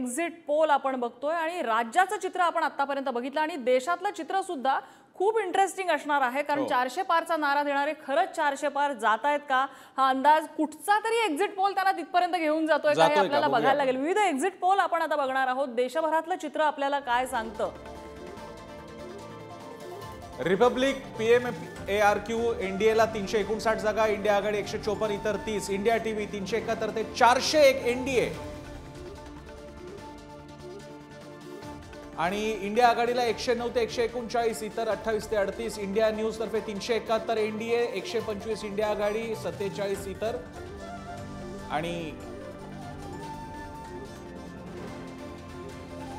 Exit poll आपण बघतोय आणि राज्याचं चित्र आपण आतापर्यंत बघितलं आणि देशातलं चित्र सुद्धा खूप इंटरेस्टिंग असणार आहे कारण 400 पारचा नारा देणारे खरंच 400 पार जात आहेत का हा अंदाज कुठचा तरी एक्झिट पोल त्यांना तिथपर्यंत घेऊन जातोय का हे आपल्याला बघायला लागेल। विविध एक्झिट पोल आपण आता बघणार आहोत। देशभरातलं चित्र आपल्याला काय सांगतं। रिपब्लिक PMARQ एनडीएला 359 जागा, इंडिया आघाडी 154, इतर 30, इंडिया टीव्ही 371 ते 401 एनडीए आणि इंडिया आघाडीला 109 ते 139, इतर 28 ते 38, इंडिया न्यूज तर्फे 371 एनडीए, 125 इंडिया आघाडी, 47 इतर आणि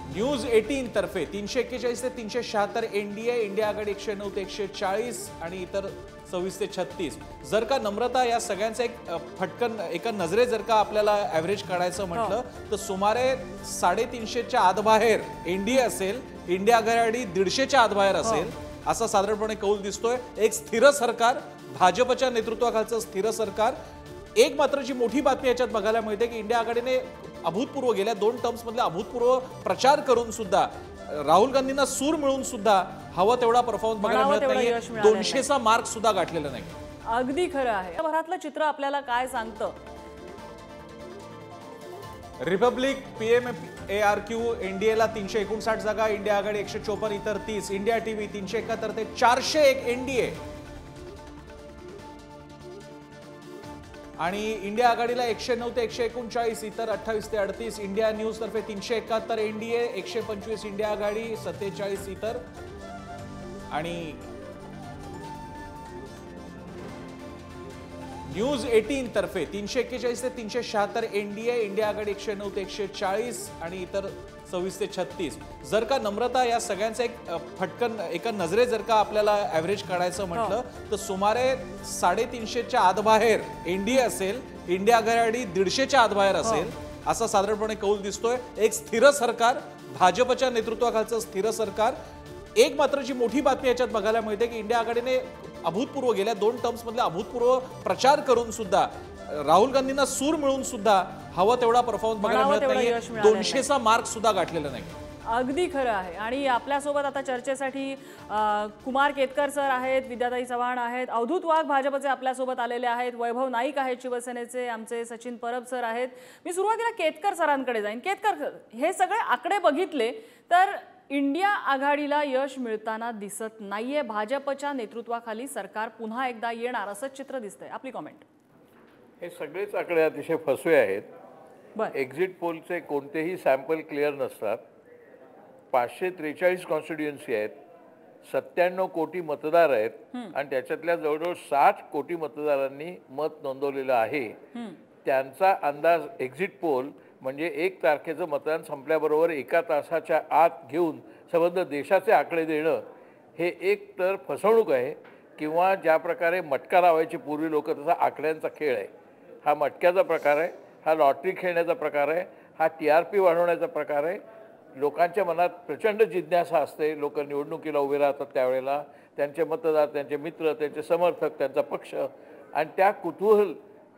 न्यूज 18 तर्फे 341 ते 376 एनडीए, इंडिया आघाडी 109 ते 140 आणि इतर 26 ते 36। जर का नम्रता या सगळ्यांचा एक फटकन एका नजरे जर का आपल्याला ॲव्हरेज काढायचं म्हटलं तर सुमारे 350च्या आत बाहेर एनडीए असेल, इंडिया आघाडी 150च्या आत बाहेर असेल असा साधारणपणे कौल दिसतोय। एक स्थिर सरकार, भाजपच्या नेतृत्वाखालचं स्थिर सरकार। एक मात्र जी मोठी बातमी याच्यात बघायला मिळते की इंडिया आघाडीने अभूतपूर्व गेल्या 2 टर्म्स मधले अभूतपूर्व प्रचार करून सुद्धा राहुल गांधींना सूर मिळून सुद्धा हवा तेवढा परफॉर्मन्स बघायला मिळत नाही। 200चा मार्क सुद्धा गाठलेला नाही। अगदी खरं आहे। भरातलं चित्र आपल्याला काय सांगतं। रिपब्लिक PMARQ एनडीएला 359 जागा, इंडिया आघाडी 154, इतर 30, इंडिया टीव्ही 371 ते 401 एनडीए आणि इंडिया आघाडीला 109 ते 139, इतर 28 ते 38, इंडिया न्यूज तर्फे 371 एनडीए, 125 इंडिया आघाडी, 47 इतर आणि न्यूज 18 तर्फे 341 ते 376 एनडीए, इंडिया आघाडी 109 ते 140 आणि इतर 26 ते 36। जर का नम्रता या सगळ्यांचा एक फटकन एका नजरे जर का आपल्याला ॲव्हरेज काढायचं म्हटलं तर सुमारे 350च्या आत बाहेर एनडीए असेल, इंडिया आघाडी 150च्या आत बाहेर असेल असा साधारणपणे कौल दिसतोय। एक स्थिर सरकार, भाजपच्या नेतृत्वाखालचं स्थिर सरकार। एक मात्र जी मोठी बातमी याच्यात बघायला मिळते की इंडिया आघाडीने अभूतपूर्व गेल्या 2 टर्म्स मधले अभूतपूर्व प्रचार करून सुद्धा राहुल गांधींना सूर मिळून सुद्धा हवा तेवढा परफॉर्मन्स बघायला मिळत नाही। 200चा मार्क सुद्धा गाठलेला नाही। अगदी खरं आहे। आणि आपल्यासोबत आता चर्चेसाठी कुमार केतकर सर आहेत, विद्याताई चव्हाण आहेत, अवधूत वाघ भाजपचे आपल्यासोबत आलेले आहेत, वैभव नाईक आहेत शिवसेनेचे, आमचे सचिन परब सर आहेत। मी सुरुवातीला केतकर सरांकडे जाईन। केतकर, हे सगळे आकडे बघितले तर इंडिया आघाडीला यश मिळताना दिसत नाहीये। भाजपच्या नेतृत्वाखाली सरकार पुन्हा एकदा येणार असं चित्र दिसतंय। आपली कमेंट। हे सगळेच आकडे अतिशय फसवे आहेत। एक्झिट पोलचे कोणतेही सॅम्पल क्लिअर नसतात। 543 कॉन्स्टिट्युएन्सी आहेत, 97 कोटी मतदार आहेत आणि त्याच्यातल्या जवळजवळ 60 कोटी मतदारांनी मत नोंदवलेलं आहे। त्यांचा अंदाज एक्झिट पोल म्हणजे 1 तारखेचं मतदान संपल्याबरोबर 1 तासाच्या आत घेऊन संबंध देशाचे आकडे देणं हे एक तर फसवणूक आहे किंवा ज्या प्रकारे मटका लावायचे पूर्वी लोक तसा आकड्यांचा खेळ आहे। हा मटक्याचा प्रकार आहे, हा लॉटरी खेळण्याचा प्रकार आहे, हा TRP वाढवण्याचा प्रकार आहे। लोकांच्या मनात प्रचंड जिज्ञासा असते। लोक निवडणुकीला उभे राहतात त्यावेळेला त्यांचे मतदार, त्यांचे मित्र, त्यांचे समर्थक, त्यांचा पक्ष आणि त्या कुतूहल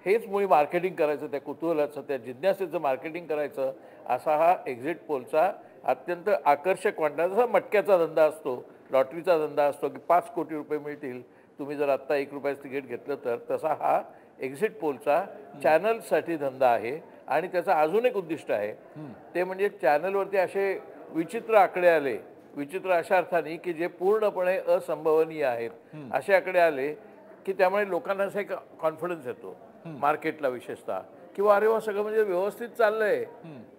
हेच मुळी मार्केटिंग करायचं, त्या कुतूहलाचं, त्या जिज्ञासेचं मार्केटिंग करायचं असा हा एक्झिट पोलचा अत्यंत आकर्षक वाटणारा जसा मटक्याचा धंदा असतो, लॉटरीचा धंदा असतो की 5 कोटी रुपये मिळतील तुम्ही जर आत्ता 1 रुपयाचं तिकीट घेतलं तर, तसा हा एक्झिट पोलचा चॅनलसाठी धंदा आहे। आणि त्याचा अजून एक उद्दिष्ट आहे ते म्हणजे चॅनलवरती असे विचित्र आकडे आले, विचित्र अशा अर्थाने की जे पूर्णपणे असंभवनीय आहेत, असे आकडे आले की त्यामुळे लोकांना असा एक कॉन्फिडन्स येतो मार्केटला विशेषतः किंवा अरे वा सगळं म्हणजे व्यवस्थित चाललंय,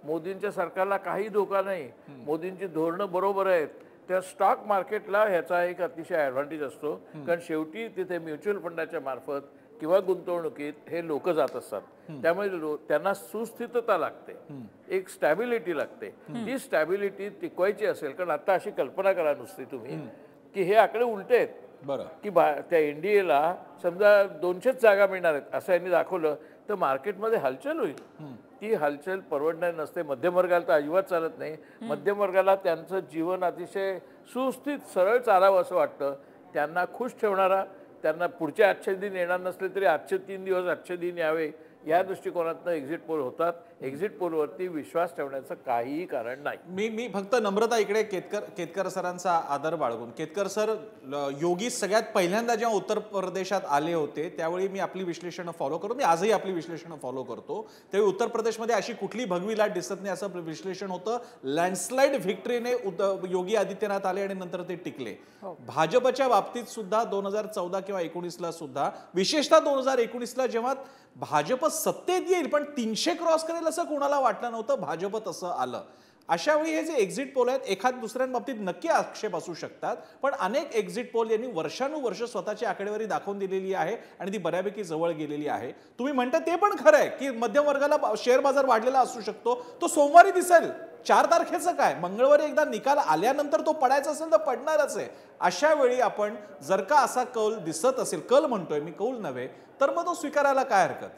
मोदींच्या सरकारला काही धोका नाही, मोदींची धोरणं बरोबर आहेत। त्या स्टॉक मार्केटला ह्याचा एक अतिशय ॲडव्हान्टेज असतो कारण शेवटी तिथे म्युच्युअल फंडाच्या मार्फत किंवा गुंतवणुकीत हे लोक जात असतात। त्यामुळे त्यांना सुस्थिरता लागते, एक स्टॅबिलिटी लागते। ती स्टॅबिलिटी टिकवायची असेल कारण आता अशी कल्पना करा नुसती तुम्ही की हे आकडे उलटे आहेत की त्या एनडीएला समजा 200च जागा मिळणार आहेत असं यांनी दाखवलं तर मार्केटमध्ये हलचल होईल। ती हलचल परवडणार नसते। मध्यमवर्गाला तर अजिबात चालत नाही। मध्यमवर्गाला त्यांचं जीवन अतिशय सुस्थित सरळ चालावं असं वाटतं। त्यांना खुश ठेवणारा, त्यांना पुढचे आजचे दिन येणार नसले तरी आजचे 3 दिवस आजचे दिन यावे या दृष्टिकोनातून एक्झिट पोल होतात। एक्झिट पोलवरती विश्वास ठेवण्याचं काहीही कारण नाही. मी फक्त नम्रता इकडे केतकर सरांचा आदर बाळगून, केतकर सर, योगी सगळ्यात पहिल्यांदा जेव्हा उत्तर प्रदेशात आले होते त्यावेळी मी आपली विश्लेषणं फॉलो करतो, मी आजही आपली विश्लेषणं फॉलो करतो, त्यावेळी उत्तर प्रदेशमध्ये अशी कुठली भगवी लाट दिसत नाही असं विश्लेषण होतं. लँडस्लाइड व्हिक्टरीने योगी आदित्यनाथ आले आणि नंतर ते टिकले. भाजपच्या बाबतीत सुद्धा 2014 किंवा 19ला सुद्धा, विशेषतः 2019ला जेव्हा भाजप सत्तेत येईल पण 300 क्रॉस करेल असं कोणाला वाटलं नव्हतं, भाजप तसं आलं. अशा वेळी हे जे एक्झिट पोल आहेत एखाद दुसऱ्यांबाबतीत नक्की आक्षेप असू शकतात, पण अनेक एक्झिट पोल यांनी वर्षानुवर्ष स्वतःची आकडेवारी दाखवून दिलेली आहे आणि ती बऱ्यापैकी जवळ गेलेली आहे. तुम्ही म्हणता ते पण खरं आहे की मध्यम वर्गाला शेअर बाजार वाढलेला असू शकतो, तो सोमवारी दिसेल. 4 तारखेचं काय, मंगळवारी एकदा निकाल आल्यानंतर तो पडायचा असेल तर पडणारच आहे. अशा वेळी आपण जर का असा कौल दिसत असेल, कल म्हणतोय मी, कौल नव्हे, तर मग तो स्वीकारायला काय हरकत.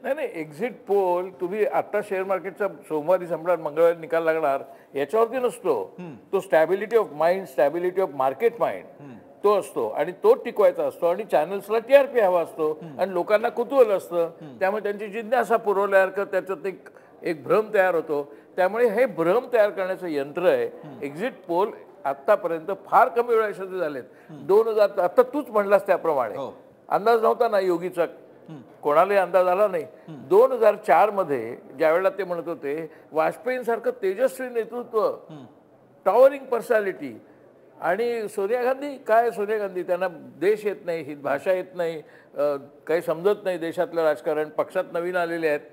नाही, एक्झिट पोल तुम्ही आता शेअर मार्केटचा सोमवारी संपणार, मंगळवारी निकाल लागणार याच्यावरती नसतो. तो stability of mind, stability of market mind तो असतो आणि तो टिकवायचा असतो आणि चॅनल्सला TRP हवा असतो आणि लोकांना कुतूहल असतं, त्यामुळे त्यांची जिज्ञासा पुरवल्यासारखं त्याच्यात एक भ्रम तयार होतो. त्यामुळे हे भ्रम तयार करण्याचं यंत्र आहे. एक्झिट पोल आतापर्यंत फार कमी वेळा यशस्वी झालेत. 2000 आता तूच म्हणलास त्याप्रमाणे अंदाज नव्हता ना योगीचा, कोणालाही अंदाज आला नाही. 2004 मध्ये ज्यावेळेला ते म्हणत होते वाजपेयींसारखं तेजस्वी नेतृत्व, टॉवरिंग पर्सनॅलिटी, आणि सोनिया गांधी, काय सोनिया गांधी, त्यांना देश येत नाही, ही भाषा येत नाही, काही समजत नाही देशातलं राजकारण, पक्षात नवीन आलेले आहेत.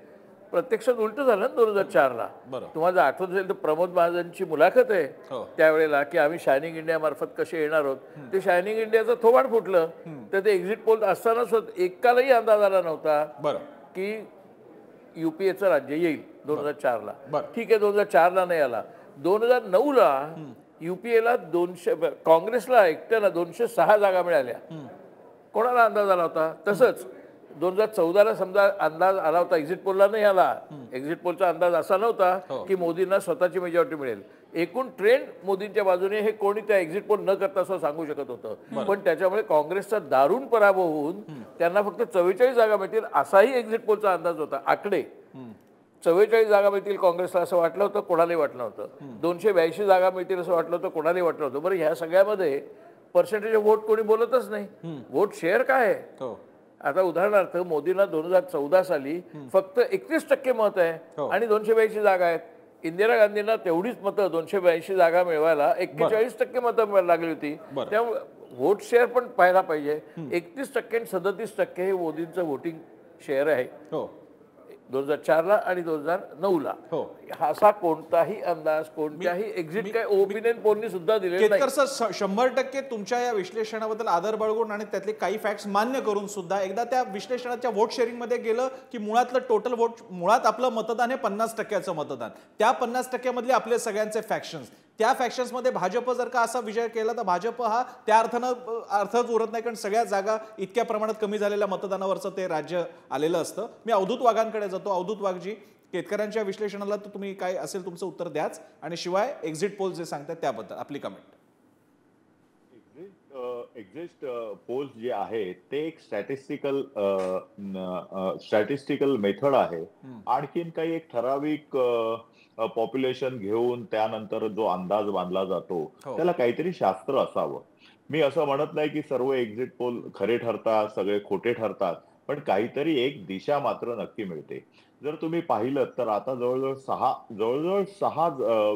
प्रत्यक्षात उलट झालं ना 2004ला. तुम्हाला आठवत असेल तर प्रमोद महाजनची मुलाखत आहे त्यावेळेला की आम्ही शायनिंग इंडिया मार्फत कसे येणार आहोत. ते शायनिंग इंडियाचं थोबाड फुटलं. तर ते एक्झिट पोल असतानाच एकालाही अंदाज आला नव्हता की UPAचं राज्य येईल 2004ला. ठीक आहे, 2004ला नाही आला. 2009ला UPAला 200, काँग्रेसला एकट्याला 206 जागा मिळाल्या. कोणाला अंदाज आला होता. तसंच 2014ला समजा अंदाज आला होता, एक्झिट पोलला नाही आला. एक्झिट पोलचा अंदाज असा नव्हता की मोदींना स्वतःची मेजॉरिटी मिळेल. एकूण ट्रेंड मोदींच्या बाजूने हे कोणी त्या एक्झिट पोल न करता असं सांगू शकत होतं. पण त्याच्यामुळे काँग्रेसचा दारुण पराभव होऊन त्यांना फक्त 44 जागा मिळतील असाही एक्झिट पोलचा अंदाज होता. आकडे 44 जागा मिळतील काँग्रेसला असं वाटलं होतं, कोणालाही वाटलं नव्हतं. 282 जागा मिळतील असं वाटलं होतं, कोणालाही वाटलं होतं. बरं, ह्या सगळ्यामध्ये पर्सेंटेज ऑफ वोट कोणी बोलतच नाही. वोट शेअर काय आहे. आता उदाहरणार्थ मोदींना 2014 साली फक्त 31% मत आहे आणि 282 जागा आहेत. इंदिरा गांधींना तेवढीच मतं, 282 जागा मिळवायला 41% मतं लागली होती. त्यामुळे व्होट शेअर पण पाहायला पाहिजे. 31% आणि 37% हे मोदींचं वोटिंग शेअर आहे 2004ला आणि 2009ला. असा कोणताही अंदाज कोणत्याही एक्झिट काय ओपिनियन पोलनी सुद्धा दिलेला नाही. केतकर सर, 100% तुमच्या या विश्लेषणाबद्दल आदर बाळगून आणि त्यातले काही फॅक्ट्स मान्य करून सुद्धा एकदा त्या विश्लेषणाच्या वोट शेअरिंग मध्ये गेलं की मुळातलं टोटल वोट, मुळात आपलं मतदान हे 50%चं मतदान, त्या 50% मधले आपले सगळ्यांचे फॅक्शन्स, त्या फॅक्शन्स मध्ये भाजप जर का असा विजय केला तर भाजप हा त्या अर्थानं अर्थच उरत नाही, कारण सगळ्या जागा इतक्या प्रमाणात कमी झालेल्या मतदानावरचं ते राज्य आलेलं असतं. मी अवधूत वाघांकडे जातो. अवधूत वाघजी, केतकरांच्या विश्लेषणाला तर तुम्ही काय असेल तुमचं उत्तर द्याच, आणि शिवाय एक्झिट पोल जे सांगतात त्याबद्दल आपली कमेंट. एक्झिट पोल्स जे आहे ते एक स्टॅटिस्टिकल मेथड आहे. आणखीन काही एक ठराविक पॉप्युलेशन घेऊन त्यानंतर जो अंदाज बांधला जातो त्याला काहीतरी शास्त्र असावं. मी असं म्हणत नाही की सर्व एक्झिट पोल खरे ठरतात, सगळे खोटे ठरतात, पण काहीतरी एक दिशा मात्र नक्की मिळते. जर तुम्ही पाहिलं तर आता जवळजवळ सहा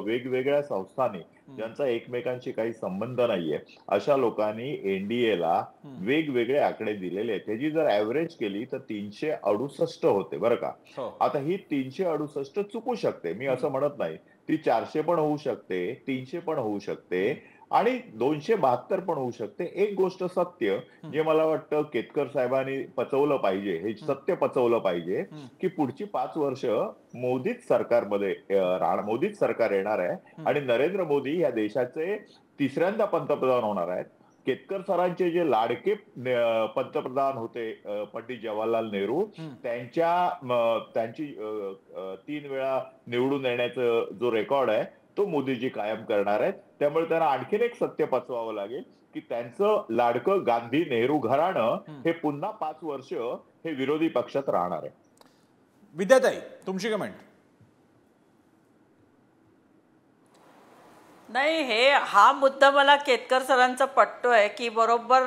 वेगवेगळ्या संस्थांनी, ज्यांचा एकमेकांशी काही संबंध नाहीये, अशा लोकांनी एनडीएला वेगवेगळे आकडे दिलेले आहेत. त्याची जर ऍव्हरेज केली तर 368 होते बरं का. आता ही 368 चुकू शकते, मी असं म्हणत नाही. ती 400 पण होऊ शकते, 300 पण होऊ शकते आणि 272 पण होऊ शकते. एक गोष्ट सत्य जे मला वाटतं केतकर साहेबांनी पचवलं पाहिजे, हे सत्य पचवलं पाहिजे की पुढची 5 वर्ष मोदीच सरकार येणार आहे आणि नरेंद्र मोदी या देशाचे 3ऱ्यांदा पंतप्रधान होणार आहेत. केतकर सरांचे जे लाडके पंतप्रधान होते पंडित जवाहरलाल नेहरू, त्यांची 3 वेळा निवडून येण्याचं जो रेकॉर्ड आहे तो मोदीजी कायम करणार आहेत. त्यामुळे त्यांना आणखीन एक सत्य पचवावं लागेल की त्यांचं लाडकं गांधी नेहरू घराणं हे पुन्हा 5 वर्ष हे विरोधी पक्षात राहणार आहे. विद्याताई, तुमची कमेंट. नाही, हा मुद्दा मला केतकर सरांचा पटतोय की बरोबर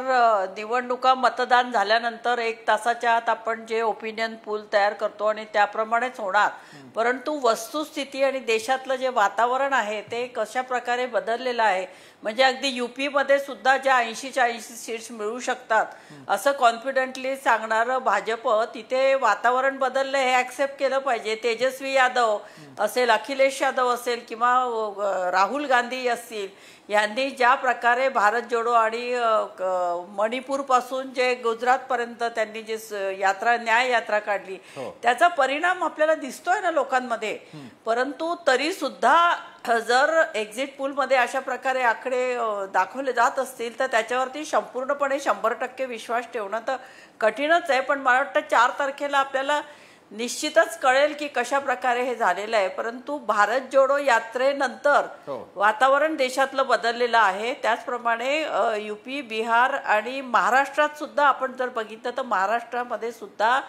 निवडणुका मतदान झाल्यानंतर 1 तासाच्या आत आपण जे ओपिनियन पूल तयार करतो आणि त्याप्रमाणेच होणार. परंतु वस्तुस्थिती आणि देशातलं जे वातावरण आहे ते कशा प्रकारे बदललेलं आहे, म्हणजे अगदी युपी मध्ये सुद्धा ज्या 80च्या 80 सीट्स मिळू शकतात असं कॉन्फिडेंटली सांगणारं भाजप, तिथे वातावरण बदललं हे ऍक्सेप्ट केलं पाहिजे. तेजस्वी यादव असेल, अखिलेश यादव असेल किंवा राहुल गांधी असतील, यांनी ज्या प्रकारे भारत जोडो आणि मणिपूर पासून जे गुजरात पर्यंत त्यांनी जे यात्रा, न्याय यात्रा काढली, त्याचा परिणाम आपल्याला दिसतोय ना लोकांमध्ये. परंतु तरी सुद्धा जर एक्झिट पूल मध्ये अशा प्रकारे आकडे दाखवले जात असतील तर त्याच्यावरती संपूर्णपणे 100% विश्वास ठेवणं तर कठीणच आहे. पण मला वाटतं 4 तारखेला आपल्याला निश्चितच कळेल की कशा प्रकारे हे झालेलं आहे. परंतु भारत जोडो यात्रेनंतर वातावरण देशातलं बदललेलं आहे. त्याचप्रमाणे युपी, बिहार आणि महाराष्ट्रात सुद्धा आपण जर बघितलं तर महाराष्ट्रामध्ये सुद्धा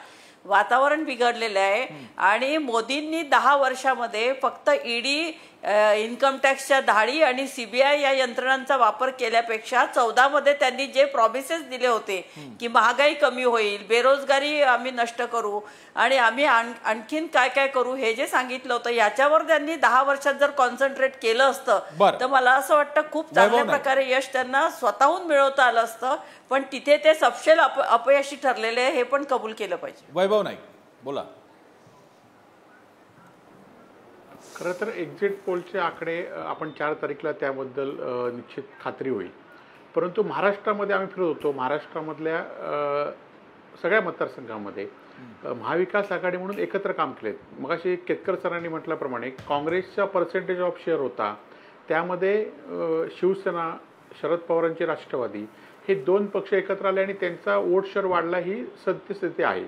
वातावरण बिघडलेलं आहे. आणि मोदींनी 10 वर्षामध्ये फक्त ईडी, इन्कम टॅक्सच्या धाडी आणि सीबीआय या यंत्रणांचा वापर केल्यापेक्षा 14 मध्ये त्यांनी जे प्रॉमिसेस दिले होते की महागाई कमी होईल, बेरोजगारी आम्ही नष्ट करू आणि आम्ही आणखीन काय काय करू, हे जे सांगितलं होतं याच्यावर त्यांनी 10 वर्षात जर कॉन्सन्ट्रेट केलं असतं तर मला असं वाटतं खूप चांगल्या प्रकारे यश त्यांना स्वतःहून मिळवता आलं असतं. पण तिथे ते सपशेल अपयशी ठरलेले हे पण कबूल केलं पाहिजे. वैभव नाईक बोला. खरं तर एक्झिट पोलचे आकडे आपण 4 तारीखला त्याबद्दल निश्चित खात्री होईल. परंतु महाराष्ट्रामध्ये आम्ही फिरत होतो, महाराष्ट्रामधल्या सगळ्या मतदारसंघामध्ये महाविकास आघाडी म्हणून एकत्र काम केलेत. मगाशी केतकर सरांनी म्हटल्याप्रमाणे काँग्रेसचा पर्सेंटेज ऑफ शेअर होता, त्यामध्ये शिवसेना, शरद पवारांचे राष्ट्रवादी हे 2 पक्ष एकत्र आले आणि त्यांचा वोट शेअर वाढला, ही सत्यस्थिती आहे.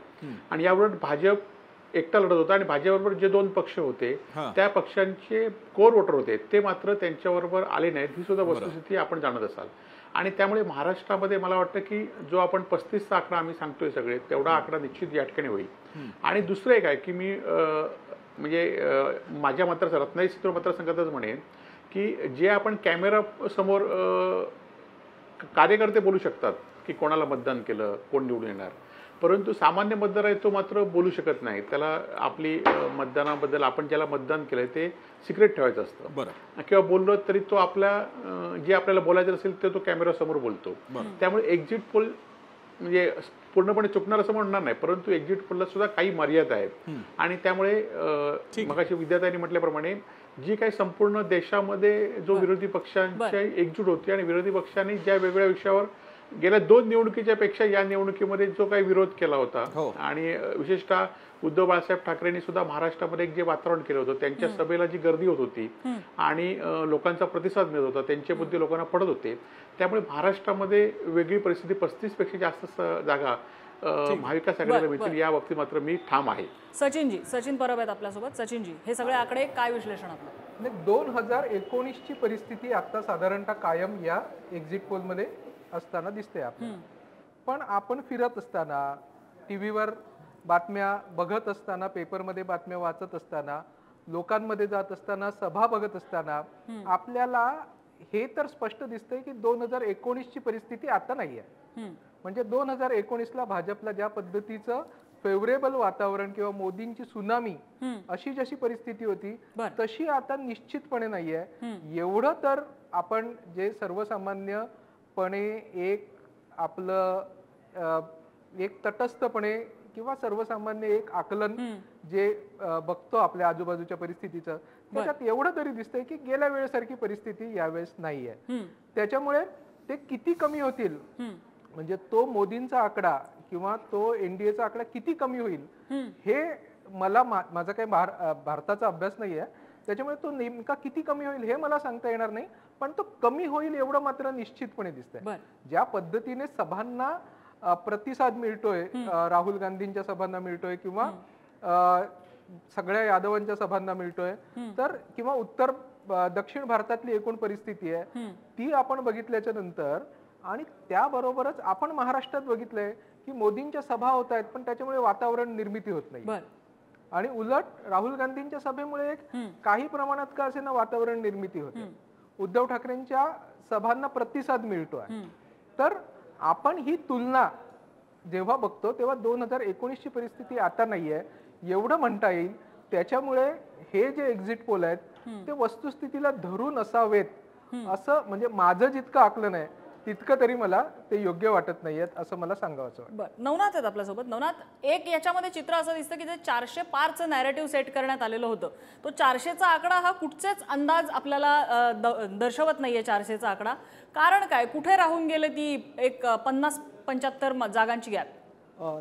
आणि यावर भाजप एकटा लढत होता आणि भाजपबरोबर जे 2 पक्ष होते त्या पक्षांचे कोर वोटर होते ते मात्र त्यांच्याबरोबर आले नाहीत, ही सुद्धा वस्तुस्थिती आपण जाणत असाल. आणि त्यामुळे महाराष्ट्रामध्ये मला वाटतं की जो आपण 35चा आकडा आम्ही सांगतोय सगळे, तेवढा आकडा निश्चित या ठिकाणी होईल. आणि दुसरं एक आहे की मी म्हणजे माझ्या रत्नागिरी मतदारसंघातच म्हणेन की जे आपण कॅमेरा समोर कार्यकर्ते बोलू शकतात की कोणाला मतदान केलं, कोण निवडून येणार, परंतु सामान्य मतदार आहे तो मात्र बोलू शकत नाही. त्याला आपली मतदानाबद्दल आपण ज्याला मतदान केलंय ते सिक्रेट ठेवायचं असतं, किंवा बोललो तरी तो जे आपल्याला बोलायचं असेल ते तो कॅमेरा समोर बोलतो. त्यामुळे एक्झिट पोल म्हणजे पूर्णपणे चुकणार असं म्हणणार नाही, परंतु एक्झिट पोलला सुद्धा काही मर्यादा आहेत. आणि त्यामुळे मगाशी विद्यार्थ्यांनी म्हटल्याप्रमाणे जी काही संपूर्ण देशामध्ये जो विरोधी पक्षांची एकजूट होती आणि विरोधी पक्षांनी ज्या वेगवेगळ्या विषयावर गेल्या 2 निवडणुकीच्या पेक्षा या निवडणुकीमध्ये जो काही विरोध केला होता, आणि विशेषतः उद्धव बाळासाहेब ठाकरेंनी सुद्धा महाराष्ट्रामध्ये एक जे वातावरण केलं होतं, त्यांच्या सभेला जी गर्दी होत होती आणि लोकांचा प्रतिसाद मिळत होता, त्यांचे मुद्दे लोकांना पडत होते, त्यामुळे महाराष्ट्रामध्ये वेगळी परिस्थिती 35 पेक्षा जास्त जागा महाविकास आघाडीला मिळतील या बाबतीत मात्र मी ठाम आहे. सचिन परब आहेत आपल्यासोबत. सचिनजी, हे सगळे आकडे काय विश्लेषण आपलं? 2019ची परिस्थिती आता साधारणतः कायम या एक्झिट पोलमध्ये असताना दिसते आपल्याला. पण आपण फिरत असताना, टीव्हीवर बातम्या बघत असताना, पेपरमध्ये बातम्या वाचत असताना, लोकांमध्ये जात असताना, सभा बघत असताना आपल्याला हे तर स्पष्ट दिसतंय की 2019ची परिस्थिती आता नाही आहे. म्हणजे 2019ला भाजपला ज्या पद्धतीचं फेवरेबल वातावरण किंवा मोदींची सुनामी अशी जशी परिस्थिती होती तशी आता निश्चितपणे नाही आहे. एवढं तर आपण जे सर्वसामान्यपणे एक आपलं एक तटस्थपणे किंवा सर्वसामान्य एक आकलन जे बघतो आपल्या आजूबाजूच्या परिस्थितीचं, त्याच्यात एवढं तरी दिसतंय की गेल्या वेळेसारखी परिस्थिती यावेळेस नाही आहे. त्याच्यामुळे ते किती कमी होतील, म्हणजे तो मोदींचा आकडा किंवा तो एनडीएचा आकडा किती कमी होईल हे मला माझा काही भारताचा अभ्यास नाही आहे, त्याच्यामुळे तो नेमका किती कमी होईल हे मला सांगता येणार नाही. पण तो कमी होईल एवढं मात्र निश्चितपणे दिसतंय. ज्या पद्धतीने सभांना प्रतिसाद मिळतोय, राहुल गांधींच्या सभांना मिळतोय किंवा सगळ्या यादवांच्या सभांना मिळतोय, तर किंवा उत्तर दक्षिण भारतातली एकूण परिस्थिती आहे ती आपण बघितल्याच्या नंतर, आणि त्याबरोबरच आपण महाराष्ट्रात बघितलंय की मोदींच्या सभा होत आहेत पण त्याच्यामुळे वातावरण निर्मिती होत नाही, आणि उलट राहुल गांधींच्या सभेमुळे एक काही प्रमाणात का असेना वातावरण निर्मिती होते. उद्धव ठाकरेंच्या सभांना प्रतिसाद मिळतो आहे. तर आपण ही तुलना जेव्हा बघतो तेव्हा 2019ची परिस्थिती आता नाहीये एवढं म्हणता येईल. त्याच्यामुळे हे जे एक्झिट पोल आहेत ते वस्तुस्थितीला धरून असावेत असं म्हणजे माझं जितकं आकलन आहे तितकं तरी मला ते योग्य वाटत नाहीयेत असं मला सांगावंसं वाटतं. बरं, नवनाथ आहेत आपल्यासोबत. नवनाथ, एक याच्यामध्ये चित्र असं दिसतं की जे 400 पारचं नॅरेटिव्ह सेट करण्यात आलेलं होतं, तो 400चा आकडा हा कुठचेच अंदाज आपल्याला दर्शवत नाहीये. 400चा आकडा कारण काय, कुठे राहून गेले ती एक 50-75 जागांची गॅप?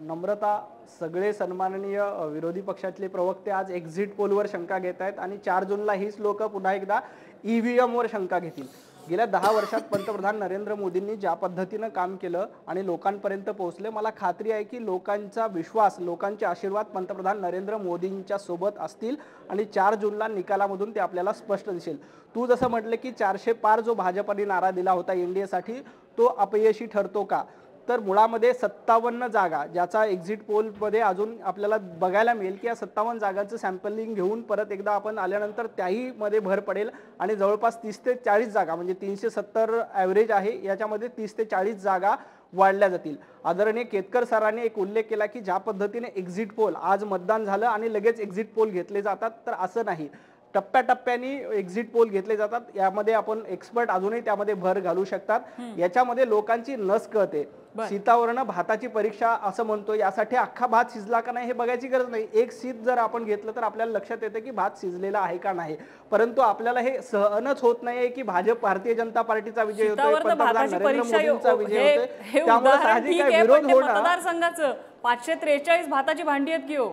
नम्रता, सगळे सन्माननीय विरोधी पक्षातले प्रवक्ते आज एक्झिट पोलवर शंका घेत आहेत आणि 4 जूनला हीच लोक पुन्हा एकदा ईव्हीएमवर शंका घेतील. गेल्या 10 वर्षात पंतप्रधान नरेंद्र मोदींनी ज्या पद्धतीनं काम केलं आणि लोकांपर्यंत पोहोचले, मला खात्री आहे की लोकांचा विश्वास, लोकांचे आशीर्वाद पंतप्रधान नरेंद्र मोदींच्या सोबत असतील आणि 4 जूनला निकालामधून ते आपल्याला स्पष्ट दिसेल. तू जसं म्हटलं की 400 पार जो भाजपने नारा दिला होता एनडीएसाठी तो अपयशी ठरतो का, तर मुळामध्ये 57 जागा ज्याचा एक्झिट पोलमध्ये अजून आपल्याला बघायला मिळेल की या 57 जागांचं सॅम्पलिंग घेऊन परत एकदा आपण आल्यानंतर त्याही मध्ये भर पडेल आणि जवळपास 30 ते 40 जागा म्हणजे 370 ॲव्हरेज आहे, याच्यामध्ये 30 ते 40 जागा वाढल्या जातील. आदरणीय केतकर सरांनी एक उल्लेख केला की ज्या पद्धतीने एक्झिट पोल आज मतदान झालं आणि लगेच एक्झिट पोल घेतले जातात, तर असं नाही. टप्प्याटप्प्याने एक्झिट पोल घेतले जातात. यामध्ये आपण एक्सपर्ट अजूनही त्यामध्ये भर घालू शकतात. याच्यामध्ये लोकांची नस कळते. शीतावरनं भाताची परीक्षा असं म्हणतो, यासाठी अख्खा भात शिजला का नाही हे बघायची गरज नाही. एक शीत जर आपण घेतलं तर आपल्याला लक्षात येतं की भात शिजलेला आहे का नाही. परंतु आपल्याला हे सहनच होत नाहीये की भाजप भारतीय जनता पार्टीचा विजय होतोय, पंतप्रधान नरेंद्र मोदींचा विजय होतोय. त्यामुळे साहजिक आहे विरोध होणार. मतदारसंघाचं 543 भाताची भांडी आहेत की हो.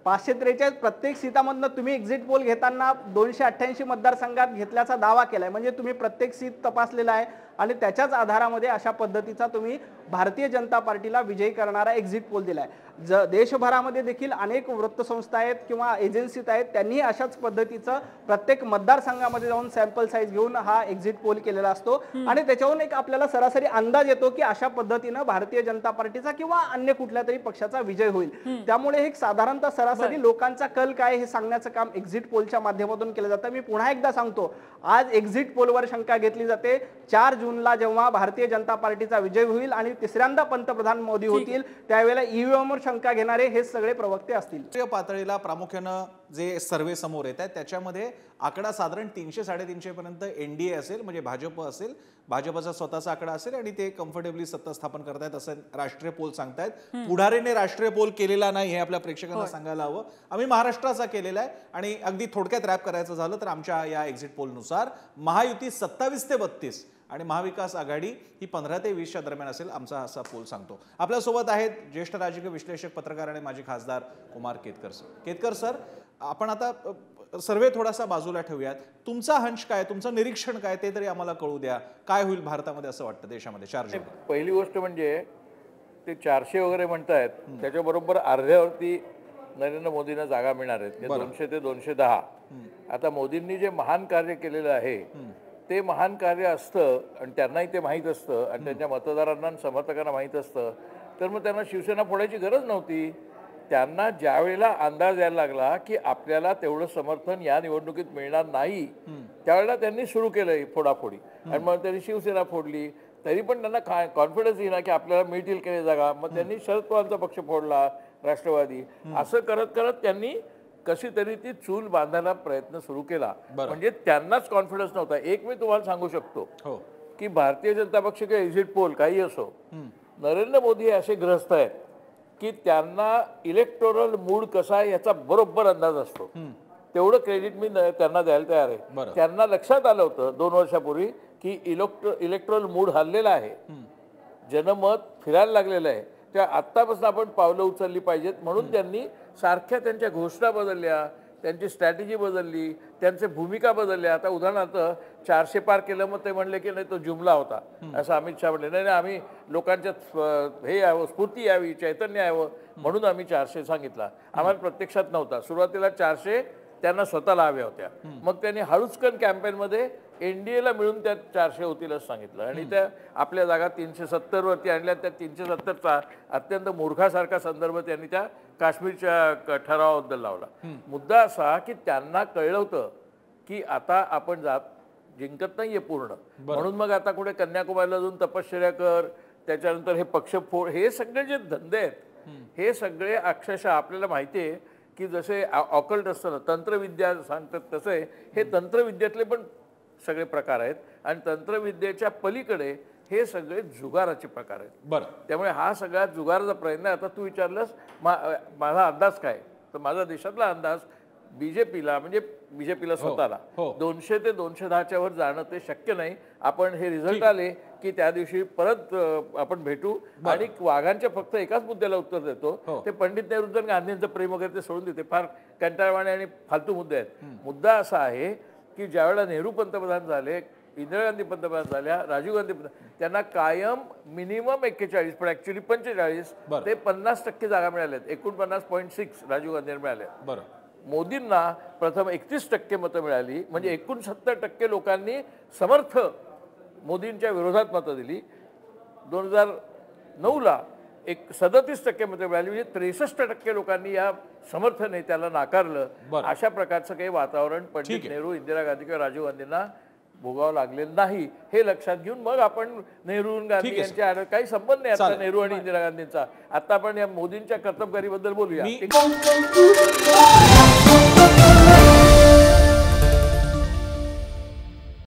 543 प्रत्येक सीटामधनं तुम्ही एक्झिट पोल घेताना 288 मतदारसंघात घेतल्याचा दावा केलाय, म्हणजे तुम्ही प्रत्येक सीट तपासलेला आहे आणि त्याच्याच आधारामध्ये अशा पद्धतीचा तुम्ही भारतीय जनता पार्टीला विजयी करणारा एक्झिट पोल दिलाय. देशभरामध्ये देखील अनेक वृत्तसंस्था आहेत किंवा एजन्सीज आहेत, त्यांनी अशाच पद्धतीचं प्रत्येक मतदारसंघामध्ये जाऊन सॅम्पल साईज घेऊन हा एक्झिट पोल केलेला असतो आणि त्याच्यावरून एक आपल्याला सरासरी अंदाज येतो की अशा पद्धतीनं भारतीय जनता पार्टीचा किंवा अन्य कुठल्या तरी पक्षाचा विजय होईल. त्यामुळे एक साधारणतः सरासरी लोकांचा कल काय हे सांगण्याचं काम एक्झिट पोलच्या माध्यमातून केलं जातं. मी पुन्हा एकदा सांगतो, आज एक्झिट पोलवर शंका घेतली जाते. 4 जूनला जेव्हा भारतीय जनता पार्टीचा विजय होईल आणि तिसऱ्यांदा पंतप्रधान मोदी होतील त्यावेळेला ईव्हीएमवर शंका घेणारे हे सगळे प्रवक्ते असतील. राष्ट्रीय पातळीला प्रामुख्यानं जे सर्वे समोर येत आहेत त्याच्यामध्ये आकडा साधारण 300-350 पर्यंत एनडीए असेल, म्हणजे भाजप असेल, भाजपचा स्वतःचा आकडा असेल आणि ते कम्फर्टेबली सत्ता स्थापन करतायत असं राष्ट्रीय पोल सांगतायत. पुढारीने राष्ट्रीय पोल केलेला नाही हे आपल्या प्रेक्षकांना सांगायला हवं. आम्ही महाराष्ट्राचा केलेला आहे आणि अगदी थोडक्यात रॅप करायचं झालं तर आमच्या या एक्झिट पोलनुसार महायुती 27 ते 32 आणि महाविकास आघाडी ही 15 ते 20च्या दरम्यान असेल, आमचा असा पोल सांगतो. आपल्यासोबत आहेत ज्येष्ठ राजकीय विश्लेषक, पत्रकार आणि माजी खासदार कुमार केतकर सर. केतकर सर, आपण आता सर्वे थोडासा बाजूला ठेवूयात. तुमचा हंच काय, तुमचं निरीक्षण काय ते तरी आम्हाला कळू द्या. काय होईल भारतामध्ये असं वाटतं देशामध्ये 4 जून? पहिली गोष्ट म्हणजे ते 400 वगैरे म्हणतायत, त्याच्याबरोबर अर्ध्यावरती नरेंद्र मोदींना जागा मिळणार आहेत, 200 ते 210. आता मोदींनी जे महान कार्य केलेलं आहे ते महान कार्य असतं आणि त्यांनाही ते माहीत असतं आणि त्यांच्या मतदारांना आणि समर्थकांना माहीत असतं, तर मग त्यांना शिवसेना फोडायची गरज नव्हती. त्यांना ज्या वेळेला अंदाज यायला लागला की आपल्याला तेवढं समर्थन या निवडणुकीत मिळणार नाही, त्यावेळेला त्यांनी सुरू केलं फोडाफोडी आणि मग त्यांनी शिवसेना फोडली. तरी पण त्यांना कॉन्फिडन्स येईना की आपल्याला मिळतील काही जागा. मग त्यांनी शरद पवारांचा पक्ष फोडला, राष्ट्रवादी. असं करत करत त्यांनी कशी तरी ती चूल बांधायला प्रयत्न सुरू केला. म्हणजे त्यांनाच कॉन्फिडन्स नव्हता. एक मी तुम्हाला सांगू शकतो की भारतीय जनता पक्ष किंवा एक्झिट पोल काही असो, नरेंद्र मोदी हे असे ग्रस्त आहेत की त्यांना इलेक्टोरल मूड कसा आहे याचा बरोबर अंदाज असतो. तेवढं क्रेडिट मी त्यांना द्यायला तयार आहे. त्यांना लक्षात आलं होतं 2 वर्षापूर्वी की इलेक्टोरल मूड हललेला आहे, जनमत फिरायला लागलेलं आहे, त्या आत्तापासून आपण पावलं उचलली पाहिजेत. म्हणून त्यांनी सारख्या त्यांच्या घोषणा बदलल्या, त्यांची स्ट्रॅटेजी बदलली, त्यांच्या भूमिका बदलल्या. आता उदाहरणार्थ 400 पार केलं, मग ते म्हणले की नाही तो जुमला होता, असं अमित शहा म्हणले. नाही, आम्ही लोकांच्यात हे यावं, स्फूर्ती यावी, चैतन्य यावं म्हणून आम्ही 400 सांगितला. आम्हाला प्रत्यक्षात नव्हता. सुरुवातीला 400 त्यांना स्वतःला हव्या होत्या. मग त्यांनी हळूचकन कॅम्पेनमध्ये एनडीएला मिळून त्या 400 होतील असं सांगितलं आणि त्या आपल्या जागा 370 वरती आणल्या. त्या 370चा अत्यंत मूर्खासारखा संदर्भ त्यांनी त्या काश्मीरच्या ठरावाबद्दल लावला. मुद्दा असा की त्यांना कळलं होतं की आता आपण जिंकत नाहीये पूर्ण. म्हणून मग आता कुठे कन्याकुमारीला जाऊन तपश्चर्या कर, त्याच्यानंतर हे पक्ष फोड, हे सगळे जे धंदे आहेत हे सगळे अक्षरशः आपल्याला माहिती आहे की जसे ऑकल्ट असतं ना, तंत्रविद्या सांगतात तसं आहे, हे तंत्रविद्यातले पण सगळे प्रकार आहेत आणि तंत्रविद्येच्या पलीकडे हे सगळे जुगाराचे प्रकार आहेत. बरं, त्यामुळे हा सगळा जुगाराचा प्रयत्न आहे. आता तू विचारलंस माझा अंदाज काय, तर माझा देशातला अंदाज बीजेपीला म्हणजे बीजेपीला स्वतःला 200 ते 210च्या वर जाणं ते शक्य नाही. आपण हे रिझल्ट आले की त्या दिवशी परत आपण भेटू आणि वाघांच्या फक्त एकाच मुद्द्याला उत्तर देतो, ते पंडित नेहरू गांधींचं प्रेम वगैरे ते सोडून देते, फार कंटाळवाणे आणि फालतू मुद्दे आहेत. मुद्दा असा आहे की ज्यावेळेला नेहरू पंतप्रधान झाले, इंदिरा गांधी पंतप्रधान झाल्या, राजीव गांधी त्यांना कायम मिनिमम 41 पण ऍक्च्युली 45 ते 50% जागा मिळाल्यात. 49.6 राजीव गांधींना मिळाल्या. बरं, मोदींना प्रथम 31% मतं मिळाली, म्हणजे 69% लोकांनी समर्थ मोदींच्या विरोधात मतं दिली. 2009ला 37% मतं मिळाली, म्हणजे 63% लोकांनी या समर्थ नेत्याला नाकारलं. अशा प्रकारचं काही वातावरण पंडित नेहरू, इंदिरा गांधी किंवा राजीव गांधींना भोगावं लागलेलं नाही. हे लक्षात घेऊन मग आपण नेहरू गांधी यांच्या काही संबंध नाही आता नेहरू आणि इंदिरा गांधींचा. आता आपण या मोदींच्या कर्तबगारीबद्दल बोलूया.